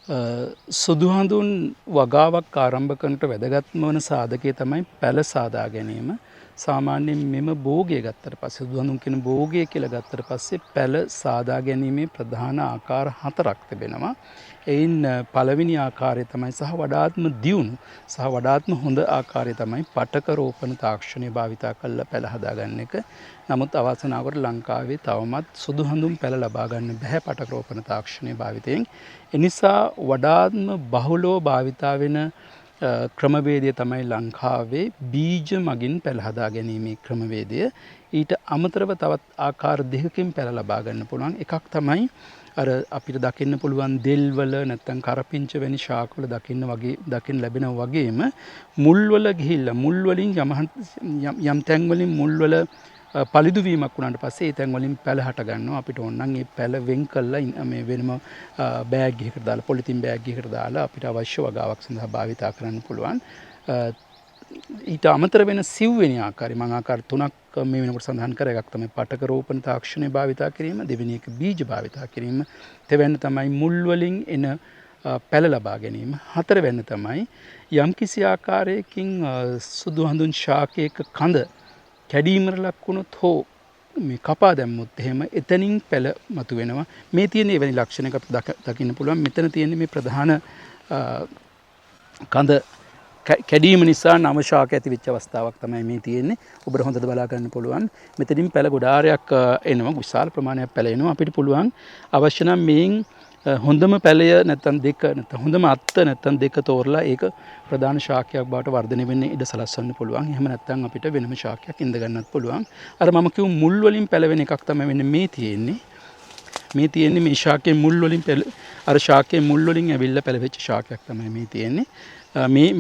සුදු හඳුන් වගාවක් ආරම්භ කරනට වැදගත්ම වන සාධකය තමයි පැළ සාදා ගැනීම. සාමාන්‍යයෙන් මෙම භෝගය ගත්තට පස්සේ සුදු හඳුන් කියන භෝගය කියලා ගත්තට පස්සේ පැළ සාදා ගැනීමේ ප්‍රධාන ආකාර 4ක් තිබෙනවා. එයින් පළවෙනි ආකාරය තමයි සහ වඩාත්ම දියුණු සහ වඩාත්ම හොඳ ආකාරය තමයි පටක රෝපණ තාක්ෂණය භාවිතා කරලා පැළ හදාගන්න එක. නමුත් අවාසනාවකට ලංකාවේ තවමත් සුදු හඳුන් පැළ ලබා ගන්න බැහැ පටක රෝපණ තාක්ෂණය භාවිතයෙන්. එනිසා වඩාත්ම බහුලව භාවිතා වෙන ක්‍රමවේදය තමයි ලංකාවේ බීජ මගින් පැළ හදා ගැනීමේ ක්‍රමවේදය. ඊට අමතරව තවත් ආකාර දෙකකින් පැළ ලබා ගන්න පුළුවන්. එකක් තමයි අර අපිට දකින්න පුළුවන් දෙල්වල නැත්නම් කරපිංච වැනි ශාකවල දකින්න ලැබෙනා වගේම මුල්වල ගිහිල්ලා මුල් වලින් යම් තැන් වලින් මුල්වල පලිදු වීමක් වුණාට පස්සේ ඒ තැන් වලින් පැළ හට ගන්නවා. අපිට ඕන නම් ඒ පැළ වෙන් කළා මේ වෙනම බෑග් එකකට දාලා පොලිතින් බෑග් එකකට දාලා අපිට අවශ්‍ය වගාවක් සඳහා භාවිතා කරන්න පුළුවන්. ඊට අමතර වෙන සිව්වෙනි ආකාරය මම ආකාර තුනක් මේ වෙනකොට සඳහන් කර එකක් තමයි පටක රෝපණ තාක්ෂණය භාවිතා කිරීම, දෙවෙනි එක බීජ භාවිතා කිරීම, තෙවැන්න තමයි මුල් වලින් එන පැළ ලබා ගැනීම, හතරවැන්න තමයි යම්කිසි ආකාරයකින් සුදු හඳුන් ශාකයක කඳ කැඩීමට ලක් වුණොත් හෝ මේ කපා දැම්මොත් එහෙම එතනින් පැළ මතුවෙනවා. මේ තියෙන එවැනි ලක්ෂණයක් අපිට දකින්න පුළුවන්. මෙතන තියෙන මේ ප්‍රධාන කඳ කැඩීම නිසා නව ශාක ඇති වෙච්ච අවස්ථාවක් තමයි මේ තියෙන්නේ. ඔබට හොඳට බලා ගන්න පුළුවන්. මෙතනින් පැළ ගොඩාරයක් එනවා. විශාල ප්‍රමාණයක් පැළ එනවා. අපිට පුළුවන් අවශ්‍ය නම් මේන් හොඳම පැළය නැත්නම් දෙක නැත්නම් හොඳම අත්ත නැත්නම් දෙක තෝරලා ඒක ප්‍රධාන ශාකයක් බවට වර්ධනය වෙන්න ඉඩ සලස්වන්න පුළුවන්. එහෙම නැත්නම් අපිට වෙනම ශාකයක් ඉඳ ගන්නත් පුළුවන්. අර මම කිව්ව මුල් වලින් පැළවෙන එකක් තමයි වෙන්නේ මේ තියෙන්නේ. මේ ශාකයේ මුල් වලින් අර ශාකයේ මුල් වලින් ඇවිල්ලා පැළවෙච්ච ශාකයක් තමයි මේ තියෙන්නේ.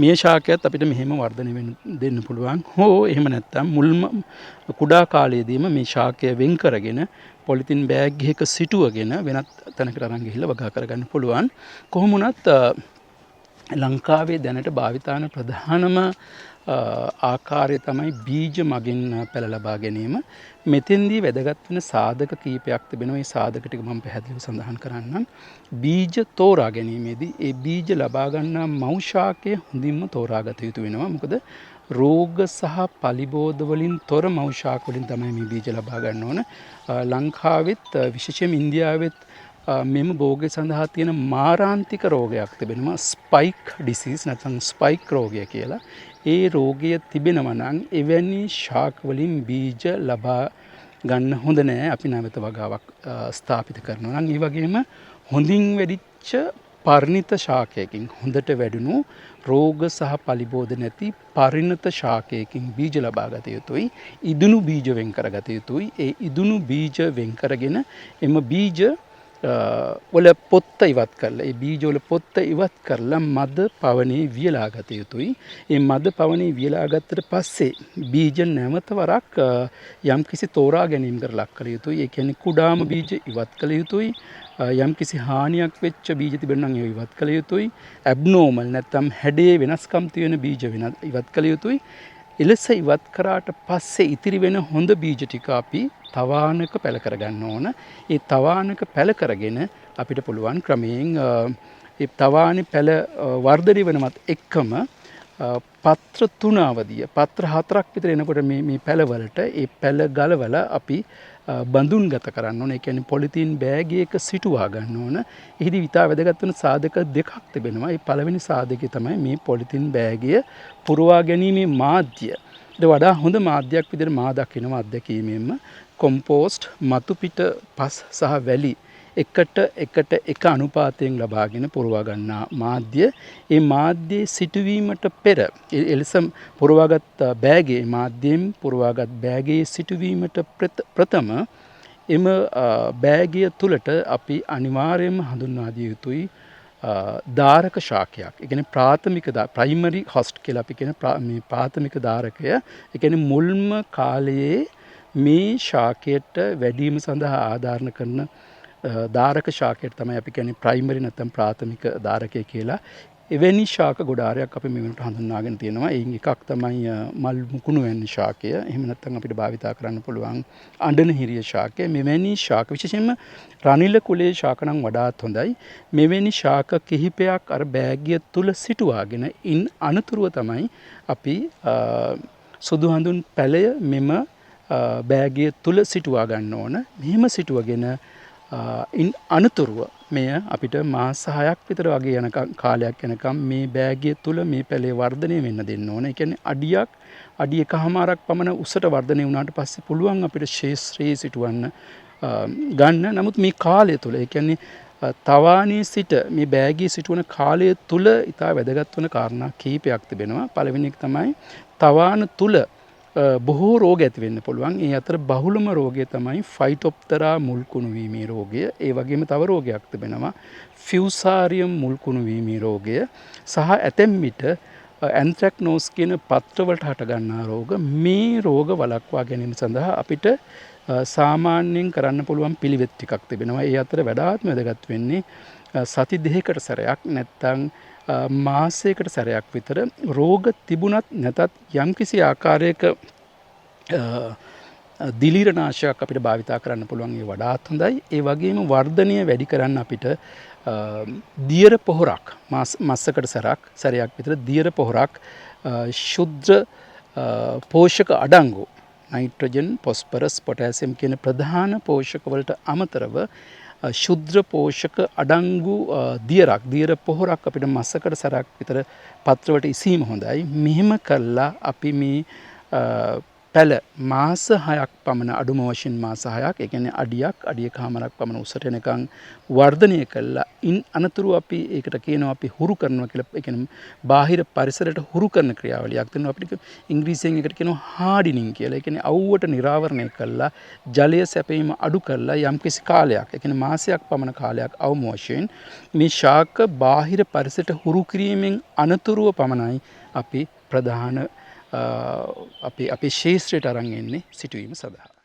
මේ ශාකයත් අපිට මෙහෙම වර්ධනය දෙන්න පුළුවන්. හෝ එහෙම නැත්නම් මුල්ම කුඩා කාලයේදීම මේ ශාකය වෙන් කරගෙන පොලිතින් බෑග් එකක සිටුවගෙන වෙනත් තැනකට අරන් ගිහිල්ලා වගා කරගන්න පුළුවන්. කොහොම වුණත් ලංකාවේ දැනට භාවිතාන ප්‍රධානම ආකාරය තමයි බීජ මගින් පැළ ලබා ගැනීම. මෙතෙන්දී වැදගත් වෙන සාධක කීපයක් තිබෙනවා. මේ සාධක ටික මම පැහැදිලිව සඳහන් කරන්නම්. බීජ තෝරා ගැනීමේදී ඒ බීජ ලබා ගන්නා මව් ශාකය හොඳින්ම තෝරාගත යුතු වෙනවා. මොකද රෝග සහ පලිබෝධ වලින් තොර මව් ශාක වලින් තමයි මේ බීජ ලබා ගන්න ඕන. ලංකාවෙත් විශේෂයෙන්ම ඉන්දියාවෙත් මෙම භෝගය සඳහා තියෙන මාරාන්තික රෝගයක් තිබෙනවා. ස්පයික් ඩිසීස් නැත්නම් ස්පයික් රෝගය කියලා. ඒ රෝගය තිබෙනවා නම් එවැනි ශාක වලින් බීජ ලබා ගන්න හොඳ නෑ. අපි නැවත වගාවක් ස්ථාපිත කරනවා නම් ඒ වගේම හොඳින් වැඩිච්ච පරිණිත ශාකයකින් හොඳට වැඩුණු රෝග සහ පලිබෝධ නැති පරිණත ශාකයකින් බීජ ලබා ගත යුතුයි. ඉදුණු බීජ වෙන් කරගත යුතුයි. ඒ ඉදුණු බීජ වෙන් කරගෙන එම බීජ වල පොත්ත ඉවත් කරලා ඒ බීජ වල පොත්ත ඉවත් කරලා මද පවනේ වියලා ගත යුතුයි. ඒ මද පවනේ වියලා ගත්තට පස්සේ බීජ නැවත වරක් යම්කිසි තෝරා ගැනීමකට ලක් කළ යුතුයි. ඒ කියන්නේ කුඩාම බීජ ඉවත් කළ යුතුයි. යම්කිසි හානියක් වෙච්ච බීජ තිබෙනවා නම් ඒව ඉවත් කළ යුතුයි. ඇබ්නෝමල් නැත්නම් හැඩයේ වෙනස්කම් තියෙන බීජ ඉවත් කළ යුතුයි. එලෙස ඉවත් කරාට පස්සේ ඉතිරි වෙන හොඳ බීජ ටික අපි තවානක පැළ කරගන්න ඕන. ඒ තවානක පැළ කරගෙන අපිට පුළුවන් ක්‍රමයෙන් ඒ තවානි පැළ වර්ධනය වෙනවත් එක්කම පත්‍ර 3 අවදිය පත්‍ර 4ක් විතර එනකොට මේ පැළවලට ඒ පැළ ගලවලා අපි බඳුන් ගත කරන්න ඕන. ඒ කියන්නේ පොලිතින් බෑග් එකක සිටුවා ගන්න ඕන. එහිදී විතා වැදගත් වෙන සාධක දෙකක් තිබෙනවා. ඒ පළවෙනි සාධකය තමයි මේ පොලිතින් බෑගය පුරවා ගැනීමේ මාධ්‍ය. ඊට වඩා හොඳ මාධ්‍යයක් විදිහට මා දකිනවා අත්දැකීමෙන්ම කොම්පෝස්ට් මතු පිට පස් සහ වැලි එකට එක අනුපාතයෙන් ලබාගෙන පුරවා ගන්නා මාධ්‍ය. ඒ මාධ්‍යයේ සිටුවීමට පෙර එලෙස පුරවාගත් බෑගේ මාධ්‍යයෙන් පුරවාගත් බෑගේ සිටුවීමට ප්‍රථම එම බෑගය තුලට අපි අනිවාර්යයෙන්ම හඳුන්වා දිය යුතුයි ධාරක ශාකයක්. ඒ කියන්නේ ප්‍රාථමික ප්‍රයිමරි හොස්ට් කියලා අපි කියන මේ ප්‍රාථමික ධාරකය. ඒ කියන්නේ මුල්ම කාලයේ මේ ශාකයට වැඩිම සඳහා ආධාරණ කරන ධාරක ශාකයට තමයි අපි කියන්නේ ප්‍රයිමරි නැත්නම් ප්‍රාථමික ධාරකය කියලා. එවැනි ශාක ගොඩාරයක් අපි මේ වෙනකොට හඳුන්වාගෙන තියෙනවා. එයින් එකක් තමයි මල් මුකුණු වැනි ශාකය. එහෙම නැත්නම් අපිට භාවිතා කරන්න පුළුවන් අඬන හිරිය ශාකය. මෙවැනි ශාක විශේෂයෙන්ම රනිල කුලයේ ශාක නම් වඩාත් හොඳයි. මෙවැනි ශාක කිහිපයක් අර බෑගිය තුල සිටුවාගෙන ඉන් අනතුරුව තමයි අපි සුදු හඳුන් පැලය මෙම බෑගිය තුල සිටුවා ගන්න ඕන. මෙහෙම සිටුවගෙන ඉන් අනතුරුව මෙය අපිට මාස 6ක් විතර වගේ යනකම් කාලයක් යනකම් මේ බෑගිය තුල මේ පැලේ වර්ධනය වෙන්න දෙන්න ඕන. ඒ කියන්නේ අඩි එකහමාරක් පමණ උසට වර්ධනය වුණාට පස්සේ පුළුවන් අපිට ශේෂ්ත්‍රයේ සිටවන්න ගන්න. නමුත් මේ කාලය තුල ඒ කියන්නේ තවානී සිට මේ බෑගිය සිටවන කාලය තුල ඉතා වැදගත් වන කාරණා කීපයක් තිබෙනවා. පළවෙනි එක තමයි තවාන තුල බොහෝ රෝග ඇති වෙන්න පුළුවන්. ඒ අතර බහුලම රෝගය තමයි ෆයිටොප්තෙරා මුල්කුණු වීමේ රෝගය. ඒ වගේම තව රෝගයක් තිබෙනවා ෆියුසාරියම් මුල්කුණු වීමේ රෝගය සහ ඇතැම් විට ඇන්ත්‍රැක්නෝස් කියන පත්‍රවලට හටගන්නා රෝග. මේ රෝග වළක්වා ගැනීම සඳහා අපිට සාමාන්‍යයෙන් කරන්න පුළුවන් පිළිවෙත් ටිකක් තිබෙනවා. ඒ අතර වඩාත්ම වැදගත් වෙන්නේ සති දෙකකට සැරයක් නැත්නම් මාසයකට සැරයක් විතර රෝග තිබුණත් නැතත් යම්කිසි ආකාරයක දිලීරනාශයක් අපිට භාවිතා කරන්න පුළුවන්. ඒ වඩාත් හොඳයි. ඒ වගේම වර්ධනය වැඩි කරන්න අපිට දියර පොහොරක් මාසයකට සැරයක් විතර දියර පොහොරක් ශුද්ධ පෝෂක අඩංගු නයිට්‍රජන් පොස්පරස් පොටෑසියම් කියන ප්‍රධාන පෝෂක වලට අමතරව ශුද්ධ පෝෂක අඩංගු දියර පොහොරක් අපිට මාසයකට සැරයක් විතර පත්‍රවලට ඉසීම හොඳයි. මෙහෙම කළා අපි මේ පැල මාස 6ක් පමණ අඩුම වශයෙන් මාස 6ක් ඒ කියන්නේ අඩියකමාරක් පමණ උසට එනකන් වර්ධනය කළා. ඉන් අනතුරු අපි ඒකට කියනවා අපි හුරු කරනවා කියලා. ඒ කියන්නේ බාහිර පරිසරයට හුරු කරන ක්‍රියාවලියක් දෙනවා. අපිට ඉංග්‍රීසියෙන් ඒකට කියනවා හාඩිනින් කියලා. ඒ කියන්නේ අවුවට නිරාවරණය කළා ජලය සැපීම අඩු කළා යම්කිසි කාලයක්. ඒ කියන්නේ මාසයක් පමණ කාලයක් අවම වශයෙන් මේ ශාක බාහිර පරිසරයට හුරු කිරීමෙන් අනතුරුව පමණයි අපි ප්‍රධාන අපේ ශේෂ්ත්‍රයට අරන් එන්නේ සිටුවීම සඳහා.